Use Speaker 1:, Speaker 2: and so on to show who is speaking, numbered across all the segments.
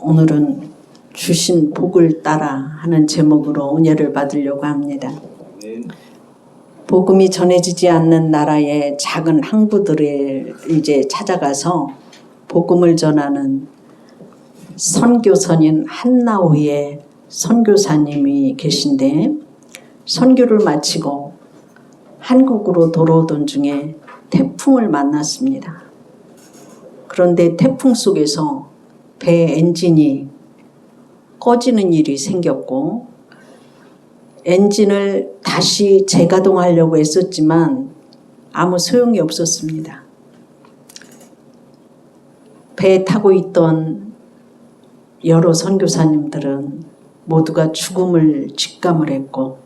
Speaker 1: 오늘은 주신 복을 따라 하는 제목으로 은혜를 받으려고 합니다. 복음이 전해지지 않는 나라의 작은 항구들을 이제 찾아가서 복음을 전하는 선교선인 한나우의 선교사님이 계신데, 선교를 마치고 한국으로 돌아오던 중에 태풍을 만났습니다. 그런데 태풍 속에서 배 엔진이 꺼지는 일이 생겼고, 엔진을 다시 재가동하려고 했었지만 아무 소용이 없었습니다. 배에 타고 있던 여러 선교사님들은 모두가 죽음을 직감을 했고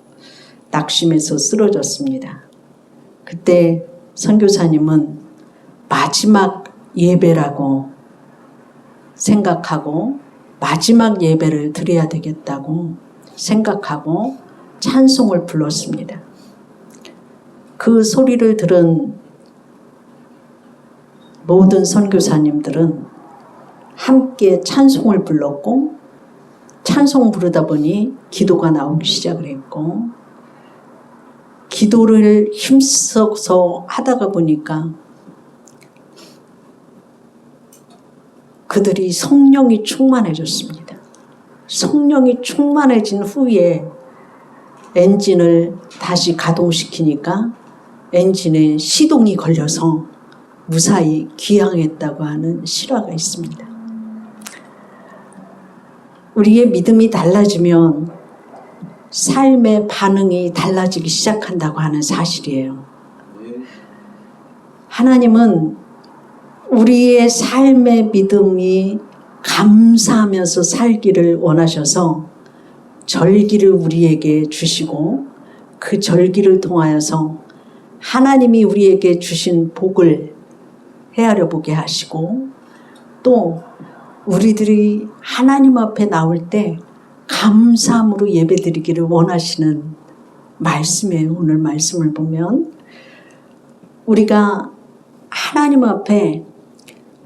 Speaker 1: 낙심해서 쓰러졌습니다. 그때 선교사님은 마지막 예배라고 생각하고 마지막 예배를 드려야 되겠다고 생각하고 찬송을 불렀습니다. 그 소리를 들은 모든 선교사님들은 함께 찬송을 불렀고, 찬송 부르다 보니 기도가 나오기 시작을 했고, 기도를 힘써서 하다가 보니까 그들이 성령이 충만해졌습니다. 성령이 충만해진 후에 엔진을 다시 가동시키니까 엔진에 시동이 걸려서 무사히 귀향했다고 하는 실화가 있습니다. 우리의 믿음이 달라지면 삶의 반응이 달라지기 시작한다고 하는 사실이에요. 하나님은 우리의 삶의 믿음이 감사하면서 살기를 원하셔서 절기를 우리에게 주시고, 그 절기를 통하여서 하나님이 우리에게 주신 복을 헤아려 보게 하시고, 또 우리들이 하나님 앞에 나올 때 감사함으로 예배드리기를 원하시는 말씀이에요. 오늘 말씀을 보면 우리가 하나님 앞에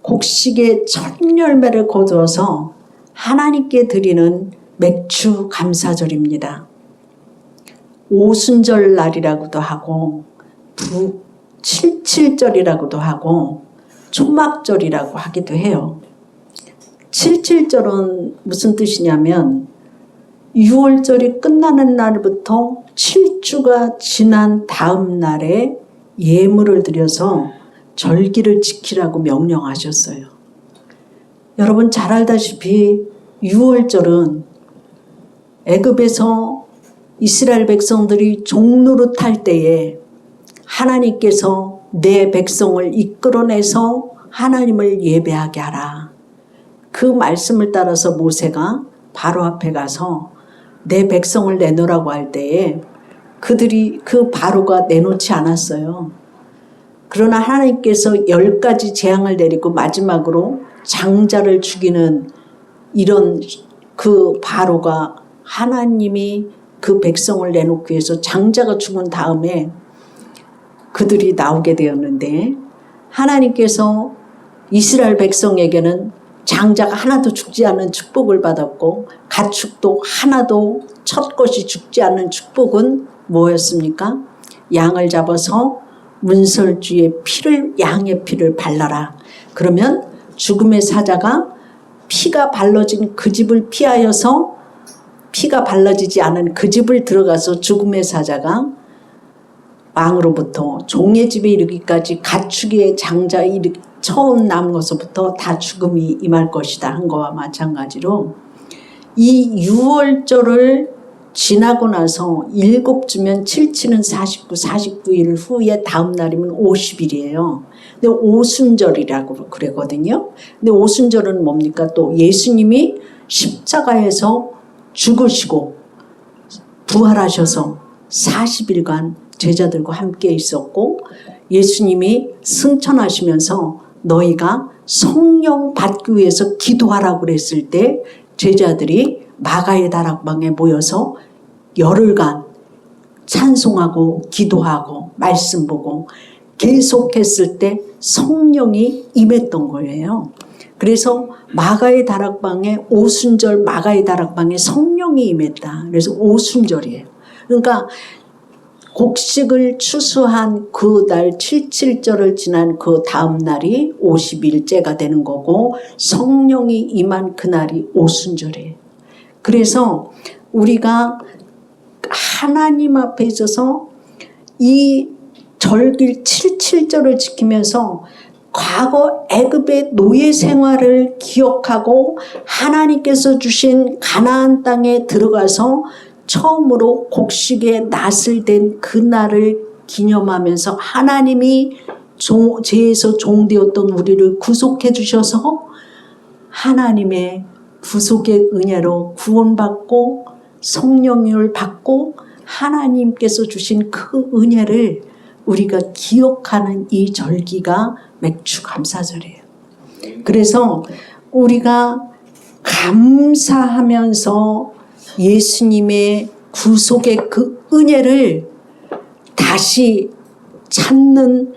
Speaker 1: 곡식의 첫 열매를 거두어서 하나님께 드리는 맥주 감사절입니다. 오순절 날이라고도 하고 칠칠절이라고도 하고 초막절이라고 하기도 해요. 칠칠절은 무슨 뜻이냐면 6월절이 끝나는 날부터 7주가 지난 다음 날에 예물을 드려서 절기를 지키라고 명령하셨어요. 여러분 잘 알다시피 6월절은 애굽에서 이스라엘 백성들이 종노릇 할 때에 하나님께서 내 백성을 이끌어내서 하나님을 예배하게 하라. 그 말씀을 따라서 모세가 바로 앞에 가서 내 백성을 내놓으라고 할 때에 그들이 그 바로가 내놓지 않았어요. 그러나 하나님께서 10가지 재앙을 내리고 마지막으로 장자를 죽이는 이런 그 바로가, 하나님이 그 백성을 내놓기 위해서 장자가 죽은 다음에 그들이 나오게 되었는데, 하나님께서 이스라엘 백성에게는 장자가 하나도 죽지 않는 축복을 받았고, 가축도 하나도 첫 것이 죽지 않는 축복은 뭐였습니까? 양을 잡아서 문설주의 피를, 양의 피를 발라라. 그러면 죽음의 사자가 피가 발라진 그 집을 피하여서 피가 발라지지 않은 그 집을 들어가서 죽음의 사자가 왕으로부터 종의 집에 이르기까지 가축의 장자 처음 남은 것부터 다 죽음이 임할 것이다 한 거와 마찬가지로, 이 6월절을 지나고 나서 7주면 7치는 49, 49일 후에 다음 날이면 50일이에요. 근데 오순절이라고 그러거든요. 근데 오순절은 뭡니까? 또 예수님이 십자가에서 죽으시고 부활하셔서 40일간 제자들과 함께 있었고, 예수님이 승천하시면서 너희가 성령 받기 위해서 기도하라고 그랬을 때 제자들이 마가의 다락방에 모여서 열흘간 찬송하고 기도하고 말씀 보고 계속했을 때 성령이 임했던 거예요. 그래서 마가의 다락방에 오순절 마가의 다락방에 성령이 임했다. 그래서 오순절이에요. 그러니까 곡식을 추수한 그 날 77절을 지난 그 다음 날이 50일째가 되는 거고 성령이 임한 그날이 오순절이에요. 그래서 우리가 하나님 앞에 있어서 이 절기 77절을 지키면서 과거 애굽의 노예 생활을 기억하고 하나님께서 주신 가나안 땅에 들어가서 처음으로 곡식의 낫을 댄 그날을 기념하면서 하나님이 죄에서 종되었던 우리를 구속해 주셔서 하나님의 구속의 은혜로 구원받고 성령을 받고 하나님께서 주신 그 은혜를 우리가 기억하는 이 절기가 맥주감사절이에요. 그래서 우리가 감사하면서 예수님의 구속의 그 은혜를 다시 찾는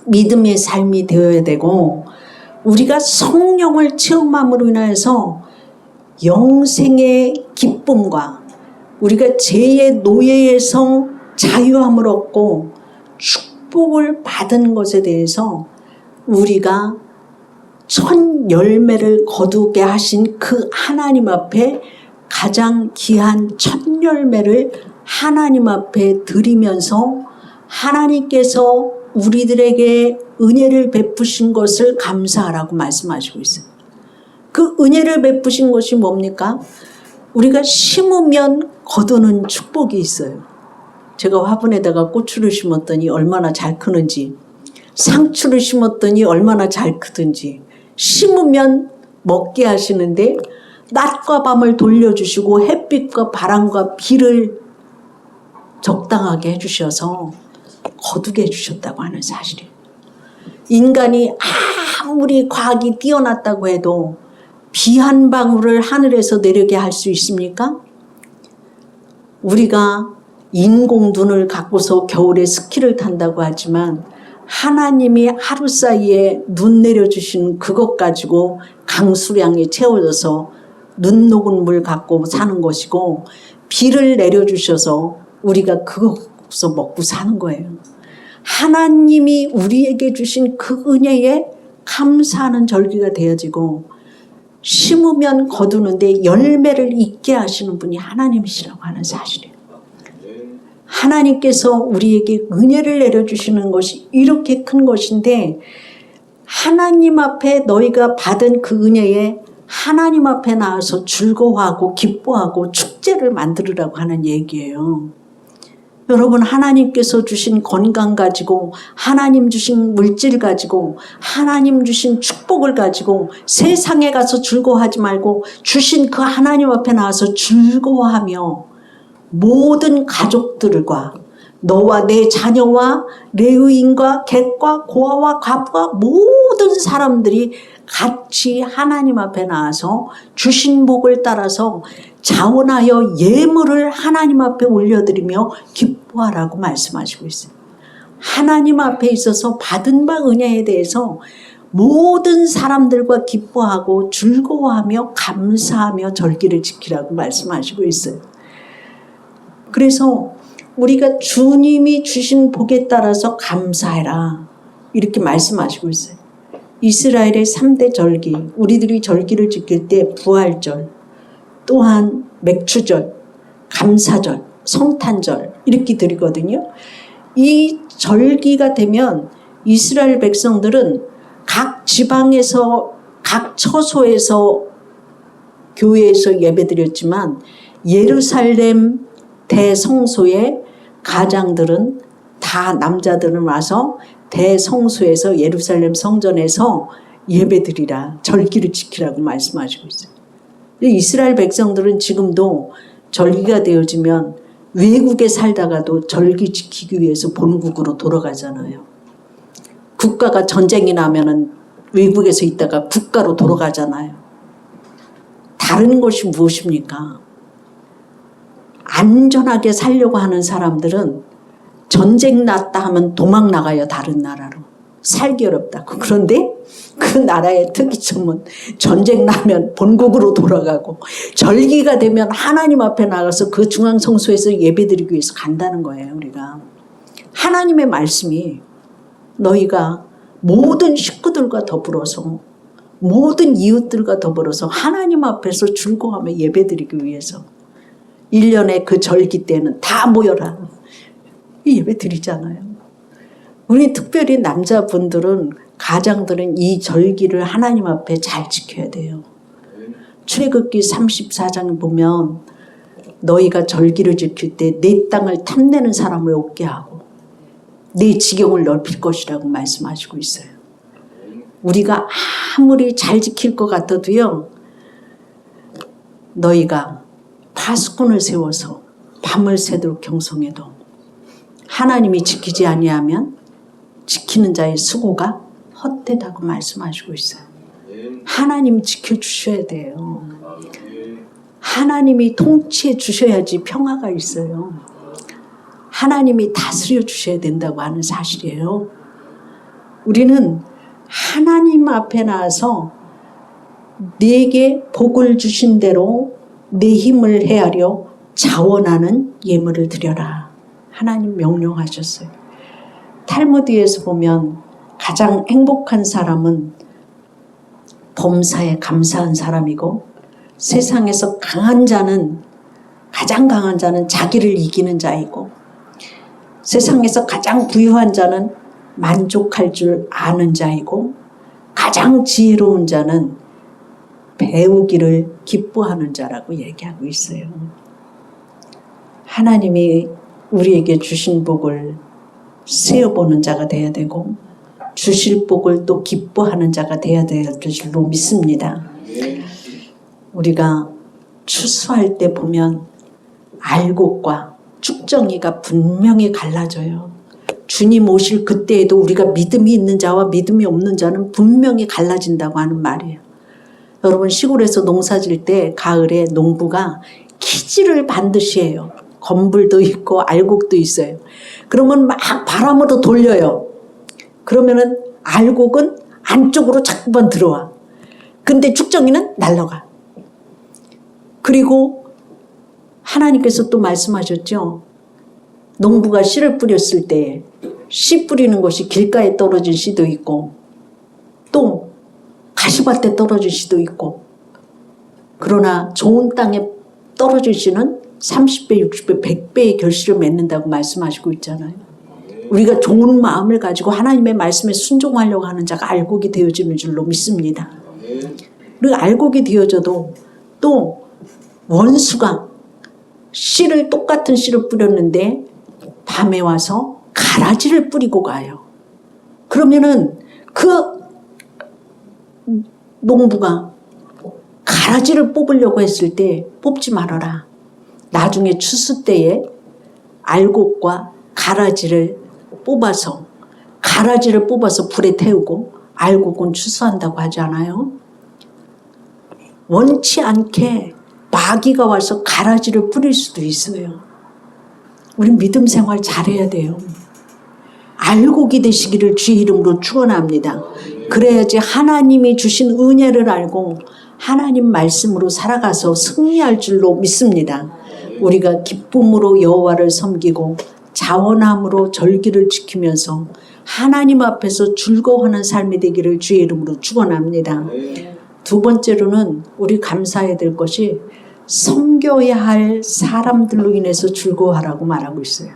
Speaker 1: 믿음의 삶이 되어야 되고 우리가 성령을 체험함으로 인해서 영생의 기쁨과 우리가 죄의 노예에서 자유함을 얻고 축복을 받은 것에 대해서 우리가 첫 열매를 거두게 하신 그 하나님 앞에 가장 귀한 첫 열매를 하나님 앞에 드리면서 하나님께서 우리들에게 은혜를 베푸신 것을 감사하라고 말씀하시고 있어요. 그 은혜를 베푸신 것이 뭡니까? 우리가 심으면 거두는 축복이 있어요. 제가 화분에다가 고추를 심었더니 얼마나 잘 크는지, 상추를 심었더니 얼마나 잘 크든지, 심으면 먹게 하시는데 낮과 밤을 돌려주시고 햇빛과 바람과 비를 적당하게 해주셔서 거두게 해주셨다고 하는 사실이에요. 인간이 아무리 과학이 뛰어났다고 해도 비 한 방울을 하늘에서 내리게 할 수 있습니까? 우리가 인공눈을 갖고서 겨울에 스키를 탄다고 하지만 하나님이 하루 사이에 눈 내려주신 그것 가지고 강수량이 채워져서 눈 녹은 물 갖고 사는 것이고 비를 내려주셔서 우리가 그것서 먹고 사는 거예요. 하나님이 우리에게 주신 그 은혜에 감사하는 절기가 되어지고 심으면 거두는데 열매를 있게 하시는 분이 하나님이시라고 하는 사실이에요. 하나님께서 우리에게 은혜를 내려주시는 것이 이렇게 큰 것인데 하나님 앞에 너희가 받은 그 은혜에 하나님 앞에 나와서 즐거워하고 기뻐하고 축제를 만들으라고 하는 얘기예요. 여러분, 하나님께서 주신 건강 가지고 하나님 주신 물질 가지고 하나님 주신 축복을 가지고 세상에 가서 즐거워하지 말고 주신 그 하나님 앞에 나와서 즐거워하며 모든 가족들과 너와 내 자녀와 레위인과 객과 고아와 과부와 모든 사람들이 같이 하나님 앞에 나와서 주신 복을 따라서 자원하여 예물을 하나님 앞에 올려드리며 기뻐하라고 말씀하시고 있어요. 하나님 앞에 있어서 받은 바 은혜에 대해서 모든 사람들과 기뻐하고 즐거워하며 감사하며 절기를 지키라고 말씀하시고 있어요. 그래서 우리가 주님이 주신 복에 따라서 감사해라 이렇게 말씀하시고 있어요. 이스라엘의 3대 절기, 우리들이 절기를 지킬 때 부활절, 또한 맥추절, 감사절, 성탄절 이렇게 드리거든요. 이 절기가 되면 이스라엘 백성들은 각 지방에서 각 처소에서 교회에서 예배드렸지만 예루살렘 대성소의 가장들은 다 남자들은 와서 대성소에서 예루살렘 성전에서 예배드리라 절기를 지키라고 말씀하시고 있어요. 이스라엘 백성들은 지금도 절기가 되어지면 외국에 살다가도 절기 지키기 위해서 본국으로 돌아가잖아요. 국가가 전쟁이 나면은 외국에서 있다가 국가로 돌아가잖아요. 다른 것이 무엇입니까? 안전하게 살려고 하는 사람들은 전쟁 났다 하면 도망 나가요. 다른 나라로. 살기 어렵다고. 그런데 그 나라의 특이점은 전쟁 나면 본국으로 돌아가고 절기가 되면 하나님 앞에 나가서 그 중앙성소에서 예배드리기 위해서 간다는 거예요. 우리가 하나님의 말씀이 너희가 모든 식구들과 더불어서 모든 이웃들과 더불어서 하나님 앞에서 즐거워하며 예배드리기 위해서 1년에 그 절기 때는 다 모여라 예배 드리잖아요. 우리 특별히 남자분들은 가장들은 이 절기를 하나님 앞에 잘 지켜야 돼요. 출애굽기 34장에 보면 너희가 절기를 지킬 때 내 땅을 탐내는 사람을 없게 하고 내 지경을 넓힐 것이라고 말씀하시고 있어요. 우리가 아무리 잘 지킬 것 같아도요. 너희가 파수꾼을 세워서 밤을 새도록 경성해도 하나님이 지키지 아니하면 지키는 자의 수고가 헛되다고 말씀하시고 있어요. 하나님 지켜주셔야 돼요. 하나님이 통치해 주셔야지 평화가 있어요. 하나님이 다스려 주셔야 된다고 하는 사실이에요. 우리는 하나님 앞에 나와서 내게 복을 주신 대로 내 힘을 헤아려 자원하는 예물을 드려라. 하나님 명령하셨어요. 탈무드에서 보면 가장 행복한 사람은 범사에 감사한 사람이고 세상에서 강한 자는 가장 강한 자는 자기를 이기는 자이고 세상에서 가장 부유한 자는 만족할 줄 아는 자이고 가장 지혜로운 자는 배우기를 기뻐하는 자라고 얘기하고 있어요. 하나님이 우리에게 주신 복을 세어보는 자가 돼야 되고 주실 복을 또 기뻐하는 자가 돼야 될 줄로 믿습니다. 우리가 추수할 때 보면 알곡과 쭉정이가 분명히 갈라져요. 주님 오실 그때에도 우리가 믿음이 있는 자와 믿음이 없는 자는 분명히 갈라진다고 하는 말이에요. 여러분 시골에서 농사 질 때 가을에 농부가 키질을 반드시 해요. 건불도 있고 알곡도 있어요. 그러면 막 바람으로 돌려요. 그러면은 알곡은 안쪽으로 자꾸만 들어와. 근데 쭉정이는 날아가. 그리고 하나님께서 또 말씀하셨죠. 농부가 씨를 뿌렸을 때 씨 뿌리는 것이 길가에 떨어진 씨도 있고 또 가시밭에 떨어진 씨도 있고 그러나 좋은 땅에 떨어진 씨는 30배, 60배, 100배의 결실을 맺는다고 말씀하시고 있잖아요. 우리가 좋은 마음을 가지고 하나님의 말씀에 순종하려고 하는 자가 알곡이 되어지는 줄로 믿습니다. 그리고 알곡이 되어져도 또 원수가 씨를 똑같은 씨를 뿌렸는데 밤에 와서 가라지를 뿌리고 가요. 그러면은 그 농부가 가라지를 뽑으려고 했을 때 뽑지 말아라. 나중에 추수 때에 알곡과 가라지를 뽑아서 불에 태우고 알곡은 추수한다고 하지 않아요? 원치 않게 마귀가 와서 가라지를 뿌릴 수도 있어요. 우리 믿음 생활 잘해야 돼요. 알곡이 되시기를 주의 이름으로 축원합니다. 그래야지 하나님이 주신 은혜를 알고 하나님 말씀으로 살아가서 승리할 줄로 믿습니다. 우리가 기쁨으로 여호와를 섬기고 자원함으로 절기를 지키면서 하나님 앞에서 즐거워하는 삶이 되기를 주의 이름으로 축원합니다. 두 번째로는 우리 감사해야 될 것이 섬겨야 할 사람들로 인해서 즐거워하라고 말하고 있어요.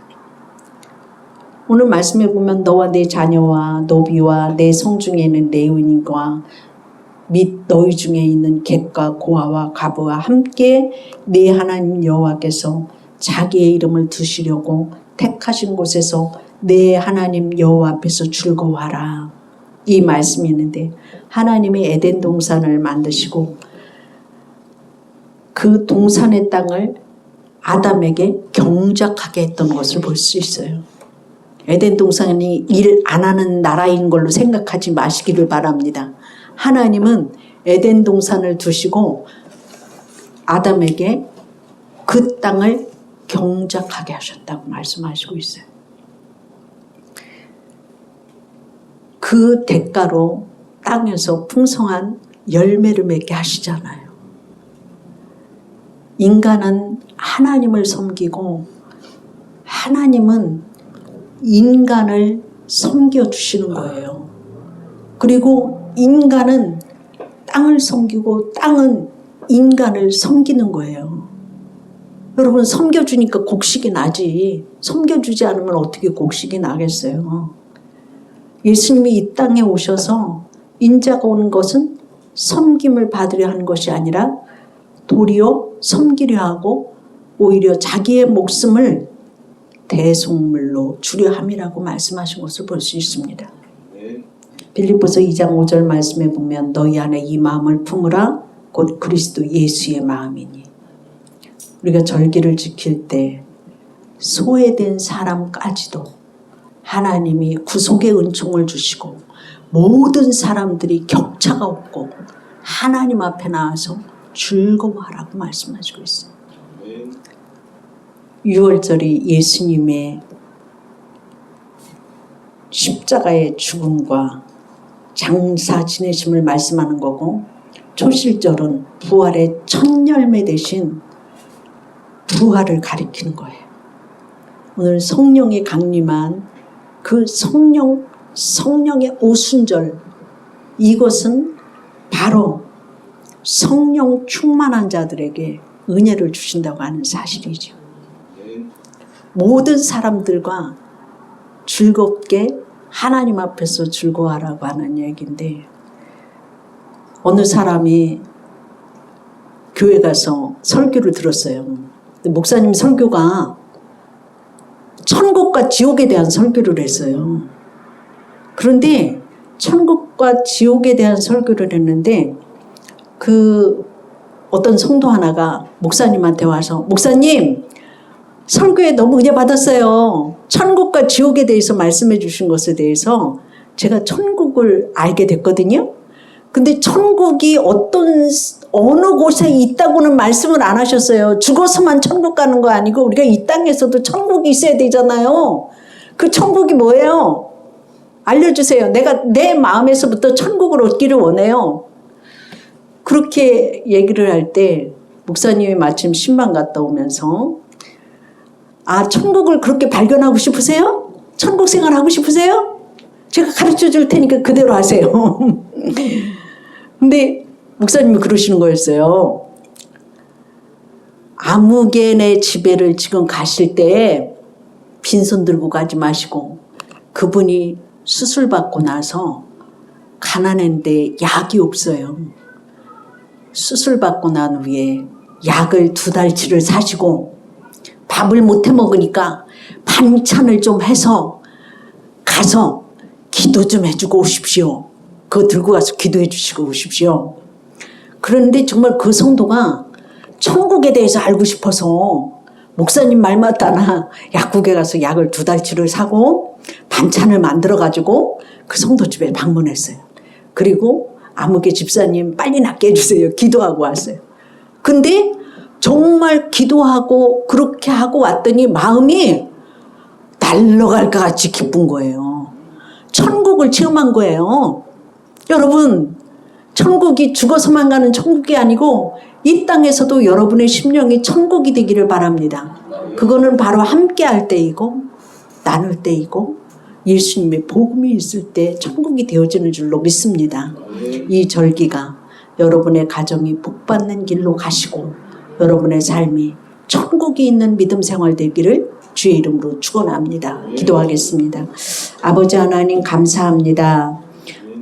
Speaker 1: 오늘 말씀해 보면 너와 내 자녀와 노비와 내 성중에 있는 레위인과 및 너희 중에 있는 객과 고아와 과부와 함께 네 하나님 여호와께서 자기의 이름을 두시려고 택하신 곳에서 내 하나님 여호와 앞에서 즐거워하라. 이 말씀이 있는데 하나님이 에덴 동산을 만드시고 그 동산의 땅을 아담에게 경작하게 했던 것을 볼 수 있어요. 에덴 동산이 일 안 하는 나라인 걸로 생각하지 마시기를 바랍니다. 하나님은 에덴 동산을 두시고 아담에게 그 땅을 경작하게 하셨다고 말씀하시고 있어요. 그 대가로 땅에서 풍성한 열매를 맺게 하시잖아요. 인간은 하나님을 섬기고 하나님은 인간을 섬겨주시는 거예요. 그리고 인간은 땅을 섬기고 땅은 인간을 섬기는 거예요. 여러분, 섬겨주니까 곡식이 나지. 섬겨주지 않으면 어떻게 곡식이 나겠어요. 예수님이 이 땅에 오셔서 인자가 오는 것은 섬김을 받으려 하는 것이 아니라 도리어 섬기려 하고 오히려 자기의 목숨을 대속물로 주려 함이라고 말씀하신 것을 볼 수 있습니다. 빌립보서 2장 5절 말씀에 보면 너희 안에 이 마음을 품으라 곧 그리스도 예수의 마음이니. 우리가 절기를 지킬 때 소외된 사람까지도 하나님이 구속의 은총을 주시고 모든 사람들이 격차가 없고 하나님 앞에 나와서 즐거워하라고 말씀하시고 있어요. 6월절이 예수님의 십자가의 죽음과 장사 지내심을 말씀하는 거고, 초실절은 부활의 첫 열매 대신 부활을 가리키는 거예요. 오늘 성령이 강림한 그 성령의 오순절, 이것은 바로 성령 충만한 자들에게 은혜를 주신다고 하는 사실이죠. 모든 사람들과 즐겁게 하나님 앞에서 즐거워하라고 하는 얘기인데, 어느 사람이 교회 가서 설교를 들었어요. 목사님 설교가 천국과 지옥에 대한 설교를 했어요. 그런데 천국과 지옥에 대한 설교를 했는데 그 어떤 성도 하나가 목사님한테 와서 목사님 설교에 너무 은혜 받았어요. 천국과 지옥에 대해서 말씀해 주신 것에 대해서 제가 천국을 알게 됐거든요. 근데 천국이 어느 곳에 있다고는 말씀을 안 하셨어요. 죽어서만 천국 가는 거 아니고 우리가 이 땅에서도 천국이 있어야 되잖아요. 그 천국이 뭐예요? 알려주세요. 내가 내 마음에서부터 천국을 얻기를 원해요. 그렇게 얘기를 할 때 목사님이 마침 신방 갔다 오면서 천국을 그렇게 발견하고 싶으세요? 천국 생활 하고 싶으세요? 제가 가르쳐 줄 테니까 그대로 하세요. 근데 목사님이 그러시는 거였어요. 아무개네 집에를 지금 가실 때 빈손 들고 가지 마시고 그분이 수술 받고 나서 가난한데 약이 없어요. 수술 받고 난 후에 약을 2달치를 사시고 밥을 못 해 먹으니까 반찬을 좀 해서 가서 기도 좀 해주고 오십시오. 그거 들고 가서 기도해 주시고 오십시오. 그런데 정말 그 성도가 천국에 대해서 알고 싶어서 목사님 말 맞다나 약국에 가서 약을 2달치를 사고 반찬을 만들어 가지고 그 성도 집에 방문했어요. 그리고 아무개 집사님 빨리 낫게 해주세요. 기도하고 왔어요. 근데 정말 기도하고 그렇게 하고 왔더니 마음이 날아갈 것 같이 기쁜 거예요. 천국을 체험한 거예요. 여러분, 천국이 죽어서만 가는 천국이 아니고 이 땅에서도 여러분의 심령이 천국이 되기를 바랍니다. 그거는 바로 함께 할 때이고 나눌 때이고 예수님의 복음이 있을 때 천국이 되어지는 줄로 믿습니다. 이 절기가 여러분의 가정이 복받는 길로 가시고 여러분의 삶이 천국이 있는 믿음 생활 되기를 주의 이름으로 축원합니다. 기도하겠습니다. 아버지 하나님 감사합니다.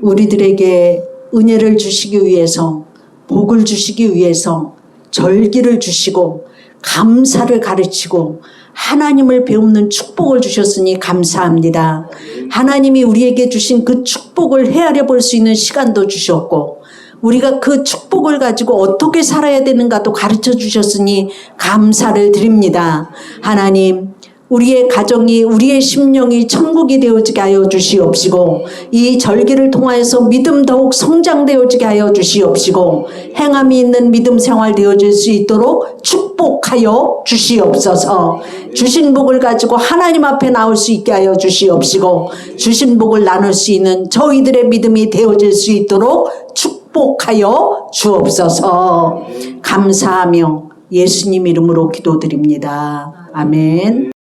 Speaker 1: 우리들에게 은혜를 주시기 위해서 복을 주시기 위해서 절기를 주시고 감사를 가르치고 하나님을 배우는 축복을 주셨으니 감사합니다. 하나님이 우리에게 주신 그 축복을 헤아려 볼 수 있는 시간도 주셨고 우리가 그 축복을 가지고 어떻게 살아야 되는가도 가르쳐 주셨으니 감사를 드립니다. 하나님, 우리의 가정이 우리의 심령이 천국이 되어지게 하여 주시옵시고 이 절기를 통하여서 믿음 더욱 성장되어지게 하여 주시옵시고 행함이 있는 믿음 생활 되어질 수 있도록 축복하여 주시옵소서. 주신 복을 가지고 하나님 앞에 나올 수 있게 하여 주시옵시고 주신 복을 나눌 수 있는 저희들의 믿음이 되어질 수 있도록 축복하여 주옵소서. 감사하며 예수님 이름으로 기도드립니다. 아멘.